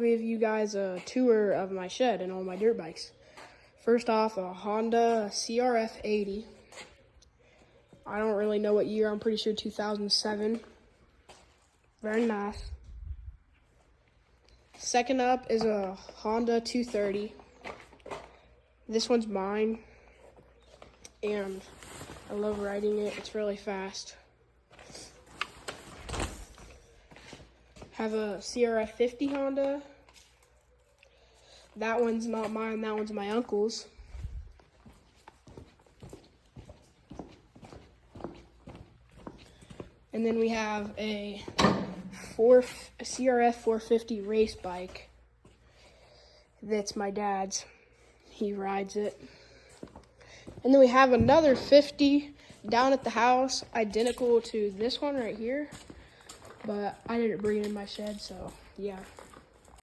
give you guys a tour of my shed and all my dirt bikes. First off, a Honda CRF 80. I don't really know what year, I'm pretty sure 2007. Very nice. Second up is a Honda 230. This one's mine, and I love riding it. It's really fast. Have a CRF 50 Honda. That one's not mine, that one's my uncle's. And then we have a CRF 450 race bike. That's my dad's. He rides it. And then we have another 50 down at the house, identical to this one right here. But I didn't bring it in my shed, so yeah.